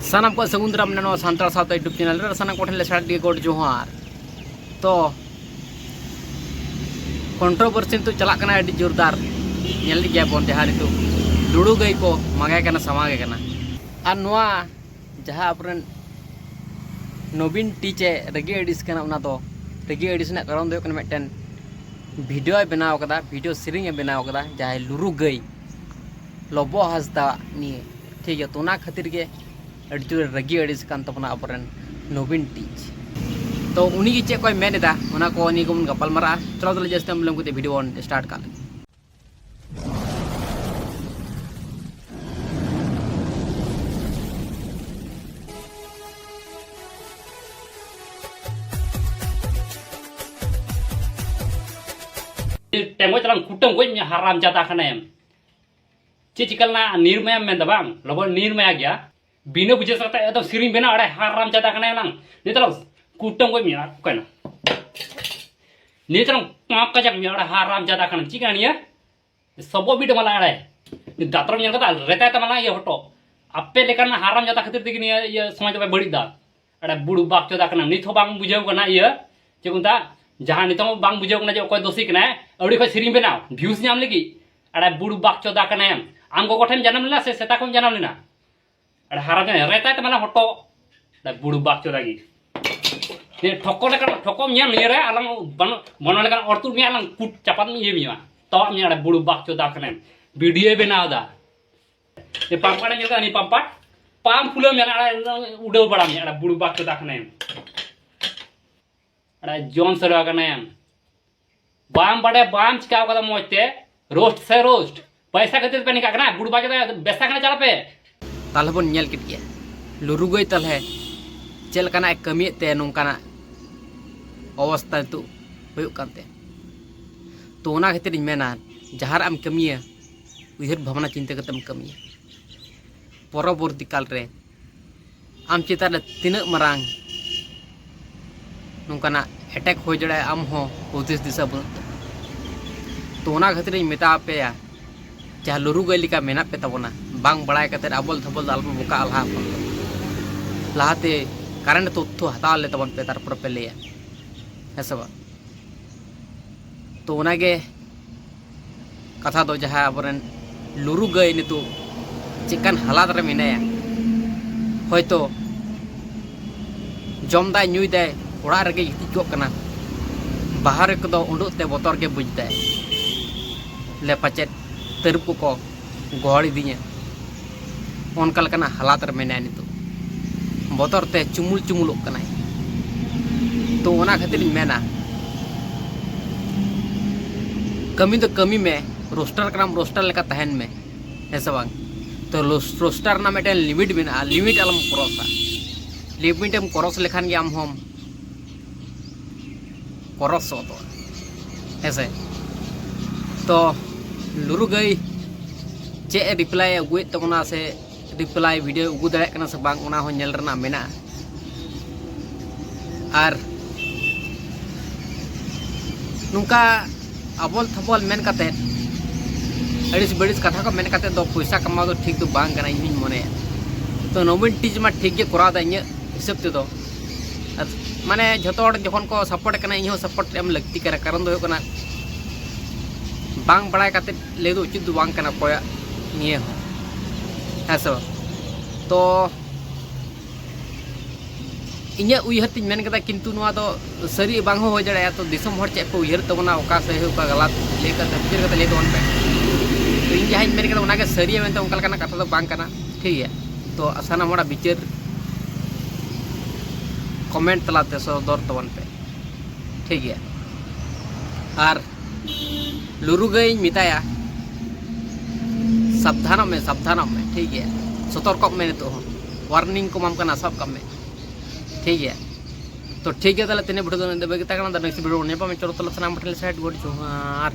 सानाम को समुद्र में सानतार सावता यूट्यूब चैनल रे सानाम कोठे लेसाड़ दी गोड जोहार तो कंट्रोवर्सी तो चला कना अडी जोरदार नेल गया बोन जहां तो लुडू गई को मांगे कना समागे कना और नोआ जहां अपरन नवीन टीचे रगे एडिस कना उना तो रगे एडिस ना कारण दो कना मेटन वीडियो बनाव कदा वीडियो सीरिंग बनाव कदा जहां लुरु गई लोबो हसदा नि ठीक है तो ना खातिर के अड़ी रगी अड़ीस कान तबना अपरन नवीन टीच तो उन्हीं की चेक कोई मेन दा उना को उन्हीं को गपल मरा चलो तो जस्ट हम लोग वीडियो ऑन स्टार्ट कर टेमो चलाम कुटम गोई में हराम जाता खनेम चिकलना निर्मय में दबांग लोगो निर्मय गया बिना बुझे सकता है तो सिरिंग बिना अड़े हराम जाता खने नंग नितरम कुटम गोई में कहना नितरम पाप का जग में अड़े हराम जाता खने चिकन ये सबो बीट मला अड़े दातरम ये कता रहता है तमला ये फोटो आपे लेकर ना हराम जाता खातिर दिखनी ये समाज में बड़ी दा अड़े बुड़ू बाग चोदा खना निथो बांग बुझे कना ये चिकुंता जहां नितो बांग बुझे कना जो कोई दोषी कना अड़ी को सिरिंग बिना व्यूज नाम लगी अड़े बुड़ू बाग चोदा कना आम को ठेन जन्म लेना से सेता को जन्म लेना अरे हारा जने रहता है तमला फोटो अरे बुड़ू बाग चोदा की ने ठोको लेकर ठोको मिया ने रे अलंग बन बनो लेकर औरतुर मिया अलंग कुट चपात में ये मिया तो मिया अरे बुड़ू बाग चोदा कने वीडियो बनाव दा ये पापा ने नहीं पापा पाम फुलो मिया अरे उड़ो बड़ा मिया अरे बुड़ू बाग चोदा कने अरे जोन सरो कने बाम बड़े बाम चिका कदा मोते रोस्ट से रोस्ट पैसा खातिर पे निका कना बुड़ू बाग चोदा बेसा कने चला पे ताले बन नेल किट गया लुरु गई तले चल कना कमी ते नोंकाना अवस्था तो हुयुक कानते तो ओना खातिर मेना जहार आम कमिया उहर भावना चिंता करते कमिया परवर्ती काल रे आम चितार तीना मरांग नोंकाना अटैक हो जड़े आम हो उद्देश्य दिशा बन तो ओना खातिर मेता पेया जहाँ लुरु गई लिका मेना पे तबना बांग बड़ाय कते अबल थबल आलबो बुका आल्हा लाहाते कारण तथ्य हता ले तबन पे तारपर पे लेया है सब तो ओनागे कथा दो जहाँ अबरन लुरु गई नितु चिकन हालात रे मिनाया होयतो जमदा न्यूदा ओड़ा रगे गितिजो कना बाहर को दो उडुते बोतर के बुझदा ले पचे तरुप को गहड़ी दिए उनका लकना हालात रे मेना नितो बोतर ते चुमुल चुमुल कना तो ओना खातिर मेना कमी तो कमी में रोस्टर कराम रोस्टर लेका तहन में ऐसा बांग तो रोस्टर ना मेटे लिमिट बिना लिमिट अलम क्रॉसा लिमिट हम क्रॉस लेखान के हम क्रॉस हो तो ऐसे तो लुरु गई चे रिप्लाई अगुए तबना से रिप्लाई वीडियो उगु दाड़े कना से बांग ओना हो नेल रना मेना आर नुका अबल थबल मेन काते अड़िस बड़िस कथा को मेन काते दो पैसा कमा दो ठीक तो बांग कना इन मने तो नवीन टीच मा ठीक के करा दा इन हिसाब ते दो माने जतो जखन को सपोर्ट कना इन सपोर्ट एम लगती करे कारण दो कना बांग बड़ाय काते ले दो उचित बांग कना कोया निये हो ऐसा तो इन्या उयहर तिन मेन कदा किंतु नुआ तो सरी बांग हो जड़े तो दिसम हर चे को उयहर तबना ओका सही ओका गलत लेकर तफसीर कते ले दोन पे तो इन जहां मेन कदा उनागे सरी में तो उनका कथा तो बांग कना ठीक है तो आसाना मोड़ा विचार कमेंट तलाते सदर तबन पे ठीक है और लुरु गई मिताया सावधान में ठीक है सतर्क में तो वार्निंग को माम करना सब कम में ठीक है तो ठीक है ताले तेने वीडियो नेक्स्ट वीडियो ने चलो तला सनाम पठले साइड गोड जोहार।